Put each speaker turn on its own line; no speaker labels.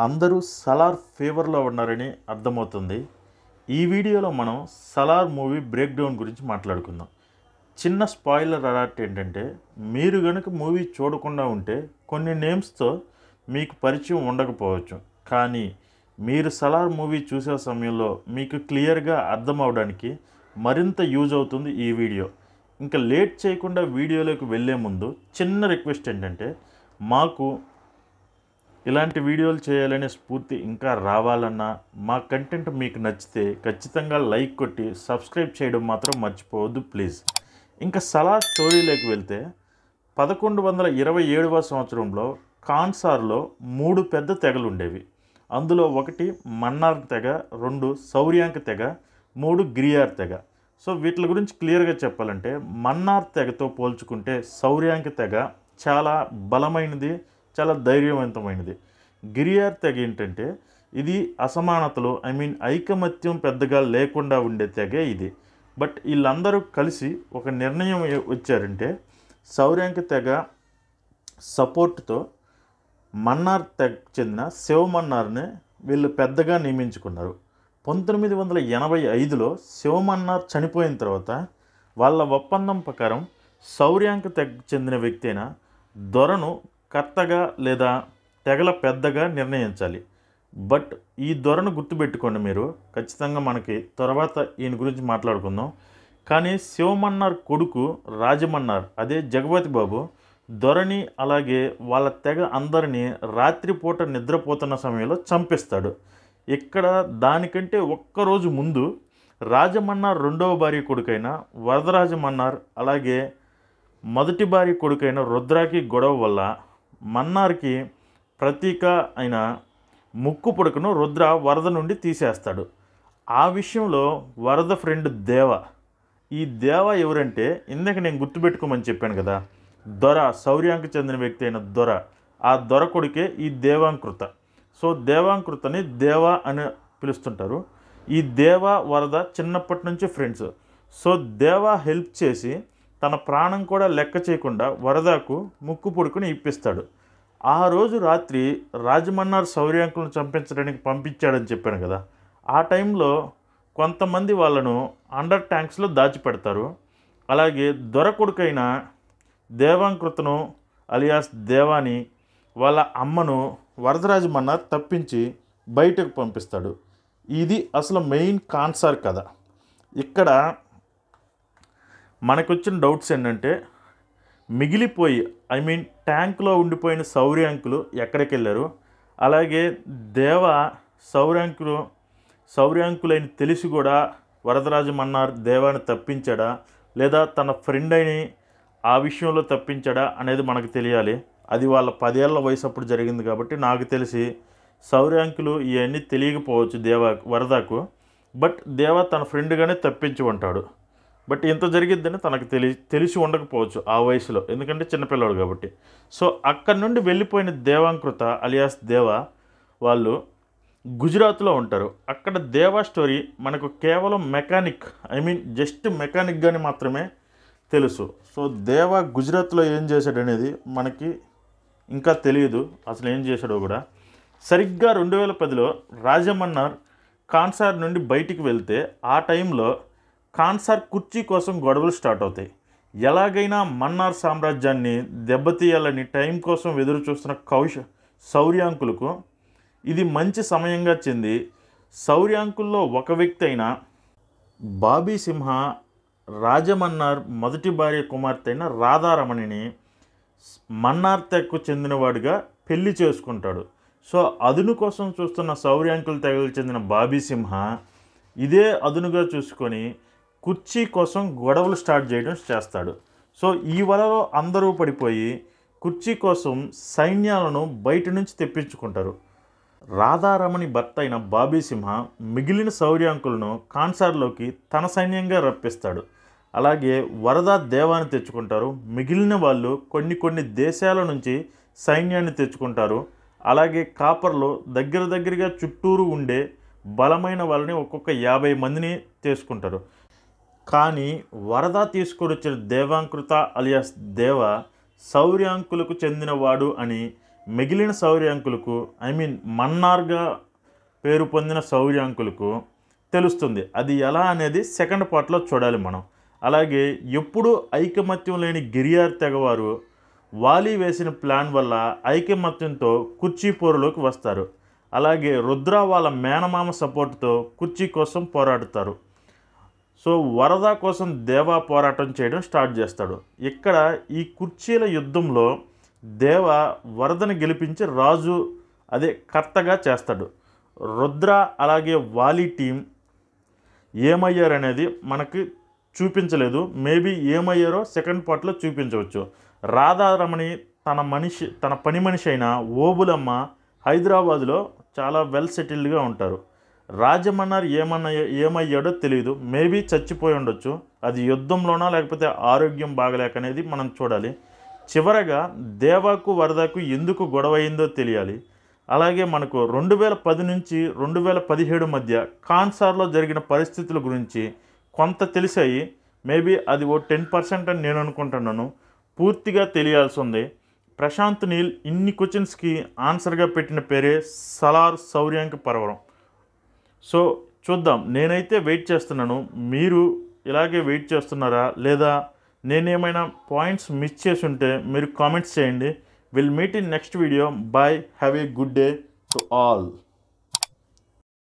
అందరూ సలార్ ఫేవర్లో ఉన్నారని అర్థమవుతుంది. ఈ వీడియోలో మనం సలార్ మూవీ బ్రేక్ డౌన్ గురించి మాట్లాడుకుందాం. చిన్న స్పాయిలర్ అలర్ట్ ఏంటంటే, మీరు గనుక మూవీ చూడకుండా ఉంటే కొన్ని నేమ్స్తో మీకు పరిచయం ఉండకపోవచ్చు. కానీ మీరు సలార్ మూవీ చూసే సమయంలో మీకు క్లియర్గా అర్థం అవడానికి మరింత యూజ్ అవుతుంది ఈ వీడియో. ఇంకా లేట్ చేయకుండా వీడియోలోకి వెళ్ళే ముందు చిన్న రిక్వెస్ట్ ఏంటంటే, మాకు ఇలాంటి వీడియోలు చేయాలనే స్ఫూర్తి ఇంకా రావాలన్నా, మా కంటెంట్ మీకు నచ్చితే ఖచ్చితంగా లైక్ కొట్టి సబ్స్క్రైబ్ చేయడం మాత్రం మర్చిపోవద్దు ప్లీజ్. ఇంకా సలార్ స్టోరీలోకి వెళ్తే 1127వ సంవత్సరంలో కాన్సార్లో 3 పెద్ద తెగలు ఉండేవి. అందులో ఒకటి మన్నార్ తెగ, 2 సౌర్యాంక్ తెగ, 3 గిరియార్ తెగ. సో వీటి గురించి క్లియర్గా చెప్పాలంటే, మన్నార్ తెగతో పోల్చుకుంటే సౌర్యాంక్ తెగ చాలా బలమైనది, చాలా ధైర్యవంతమైనది. గిరియార్ తెగ ఏంటంటే, ఇది అసమానతలు ఐకమత్యం పెద్దగా లేకుండా ఉండే తెగే ఇది. బట్ వీళ్ళందరూ కలిసి ఒక నిర్ణయం వచ్చారంటే, సౌర్యాంక్ తెగ సపోర్ట్తో మన్నార్ తెగ చెందిన శివమన్నార్ని వీళ్ళు పెద్దగా నియమించుకున్నారు. 1985లో శివమన్నార్ చనిపోయిన తర్వాత వాళ్ళ ఒప్పందం ప్రకారం సౌర్యాంక్ తెగ చెందిన వ్యక్తి అయిన దొరను కర్తగా లేదా తెగల పెద్దగా నిర్ణయించాలి. బట్ ఈ దొరను గుర్తుపెట్టుకోండి మీరు, ఖచ్చితంగా మనకి తర్వాత ఈయన గురించి మాట్లాడుకుందాం. కానీ శివమన్నార్ కొడుకు రాజమన్నార్, అదే జగపతి బాబు, దొరని అలాగే వాళ్ళ తెగ అందరినీ రాత్రిపూట నిద్రపోతున్న సమయంలో చంపిస్తాడు. ఇక్కడ దానికంటే ఒక్కరోజు ముందు రాజమన్నార్ రెండవ భార్య కొడుకైన వరదరాజమన్నార్ అలాగే మొదటి భార్య కొడుకైన రుద్రాకి గొడవ వల్ల మన్నార్కి ప్రతీక అయిన ముక్కు పుడకను రుద్ర వరద నుండి తీసేస్తాడు. ఆ విషయంలో వరద ఫ్రెండ్ దేవ, ఈ దేవ ఎవరంటే ఇందాక నేను గుర్తుపెట్టుకోమని చెప్పాను కదా, దొర, సౌర్యాంకు చెందిన వ్యక్తి అయిన దొర, ఆ దొర కొడుకే ఈ దేవాంకృత. సో దేవాంకృతని దేవ అని పిలుస్తుంటారు. ఈ దేవ వరద చిన్నప్పటి నుంచి ఫ్రెండ్స్. సో దేవ హెల్ప్ చేసి తన ప్రాణం కూడా లెక్క చేయకుండా వరదకు ముక్కు పుడుకుని ఇప్పిస్తాడు. ఆ రోజు రాత్రి రాజమన్నార్ సౌర్యాంకులను చంపించడానికి పంపించాడని చెప్పాను కదా, ఆ టైంలో కొంతమంది వాళ్ళను అండర్ ట్యాంక్స్లో దాచిపెడతారు. అలాగే దొర కొడుకైన దేవాంకృతను అలియాస్ దేవాని వాళ్ళ అమ్మను వరదరాజమన్నార్ తప్పించి బయటకు పంపిస్తాడు. ఇది అసలు మెయిన్ కాన్సార్ కథ. ఇక్కడ మనకొచ్చిన డౌట్స్ ఏంటంటే, మిగిలిపోయి ట్యాంక్లో ఉండిపోయిన సౌర్యాంకులు ఎక్కడికి వెళ్ళారు, అలాగే దేవ సౌర్యాంకులైన తెలిసి కూడా వరదరాజమన్నార్ దేవాన్ని తప్పించాడా లేదా తన ఫ్రెండ్ అయిని ఆ విషయంలో తప్పించాడా అనేది మనకు తెలియాలి. అది వాళ్ళ 10 ఏళ్ల వయసు అప్పుడు జరిగింది కాబట్టి నాకు తెలిసి సౌర్యాంకులు ఇవన్నీ తెలియకపోవచ్చు వరదకు. బట్ దేవ తన ఫ్రెండ్గానే తప్పించి ఉంటాడు. బట్ ఇంత జరిగిద్దని తనకు తెలిసి ఉండకపోవచ్చు ఆ వయసులో, ఎందుకంటే చిన్నపిల్లడు కాబట్టి. సో అక్కడి నుండి వెళ్ళిపోయిన దేవాంకృత అలియాస్ దేవ వాళ్ళు గుజరాత్లో ఉంటారు. అక్కడ దేవా స్టోరీ మనకు కేవలం మెకానిక్, జస్ట్ మెకానిక్గానే మాత్రమే తెలుసు. సో దేవ గుజరాత్లో ఏం చేశాడు అనేది మనకి ఇంకా తెలియదు, అసలు ఏం చేశాడో కూడా. సరిగ్గా 2010లో రాజమన్నార్ కాన్సార్ నుండి బయటికి వెళ్తే ఆ టైంలో కాన్సార్ కుర్చీ కోసం గొడవలు స్టార్ట్ అవుతాయి. ఎలాగైనా మన్నార్ సామ్రాజ్యాన్ని దెబ్బతీయాలని టైం కోసం ఎదురు చూస్తున్న సౌర్యాంకులకు ఇది మంచి సమయంగా చెంది సౌర్యాంకుల్లో ఒక వ్యక్తి అయిన బాబీ సింహ రాజమన్నార్ మొదటి భార్య కుమార్తె అయిన రాధారమణిని మన్నార్ తెగకు చెందినవాడిగా పెళ్లి చేసుకుంటాడు. సో అదును కోసం చూస్తున్న సౌర్యాంకుల తెగకు చెందిన బాబీ సింహ ఇదే అదునుగా చూసుకొని కుర్చీ కోసం గొడవలు స్టార్ట్ చేయడం చేస్తాడు. సో ఈ వలలో అందరూ పడిపోయి కుర్చీ కోసం సైన్యాలను బయట నుంచి తెప్పించుకుంటారు. రాధారమణి భర్త అయిన బాబీ సింహ మిగిలిన సౌర్యాంకులను కాన్సార్లోకి తన సైన్యంగా రప్పిస్తాడు. అలాగే వరద దేవాన్ని తెచ్చుకుంటారు. మిగిలిన వాళ్ళు కొన్ని దేశాల నుంచి సైన్యాన్ని తెచ్చుకుంటారు. అలాగే కాపర్లో దగ్గరగా చుట్టూరు ఉండే బలమైన వాళ్ళని ఒక్కొక్క 50 మందిని తీసుకుంటారు. కానీ వరద తీసుకొని వచ్చిన దేవాంకృత అలియాస్ దేవ సౌర్యాంకులకు చెందినవాడు అని మిగిలిన శౌర్యాంకులకు మన్నార్గా పేరు పొందిన శౌర్యాంకులకు తెలుస్తుంది. అది ఎలా అనేది సెకండ్ పార్ట్లో చూడాలి మనం. అలాగే ఎప్పుడు ఐకమత్యం లేని గిరియార్ తెగవారు వాలి వేసిన ప్లాన్ వల్ల ఐకమత్యంతో కుర్చీ పోరులోకి వస్తారు. అలాగే రుద్ర వాళ్ళ మేనమామ సపోర్ట్తో కుర్చీ కోసం పోరాడుతారు. సో వరద కోసం దేవా పోరాటం చేయడం స్టార్ట్ చేస్తాడు. ఇక్కడ ఈ కుర్చీల యుద్ధంలో దేవ వరదని గెలిపించి రాజు కర్తగా చేస్తాడు. రుద్ర అలాగే వాలి టీం ఏమయ్యారనేది మనకి చూపించలేదు. మేబీ ఏమయ్యారో సెకండ్ పార్ట్లో చూపించవచ్చు. రాధారమణి తన పని మనిషి అయిన ఓబులమ్మ హైదరాబాదులో చాలా వెల్ సెటిల్డ్గా ఉంటారు. రాజమన్నార్ ఏమయ్యాడో తెలియదు. మేబీ చచ్చిపోయి ఉండొచ్చు. అది యుద్ధంలోనా లేకపోతే ఆరోగ్యం బాగలేక అనేది మనం చూడాలి. చివరగా దేవాకు వరదకు ఎందుకు గొడవ అయిందో తెలియాలి. అలాగే మనకు 2010 నుంచి 2017 మధ్య కాన్సార్లో జరిగిన పరిస్థితుల గురించి కొంత తెలిసాయి. మేబీ అది 10% అని నేను అనుకుంటున్నాను. పూర్తిగా తెలియాల్సి ఉంది. ప్రశాంత్ నీల్ ఇన్ని క్వశ్చన్స్కి ఆన్సర్గా పెట్టిన పేరే సలార్ శౌర్యాంక పర్వతం. సో చూద్దాం. నేనైతే వెయిట్ చేస్తున్నాను. మీరు ఇలాగే వెయిట్ చేస్తున్నారా లేదా నేనేమైనా పాయింట్స్ మిస్ చేసి ఉంటే మీరు కామెంట్స్ చేయండి. Will meet in next video. Bye. Have a good day to all.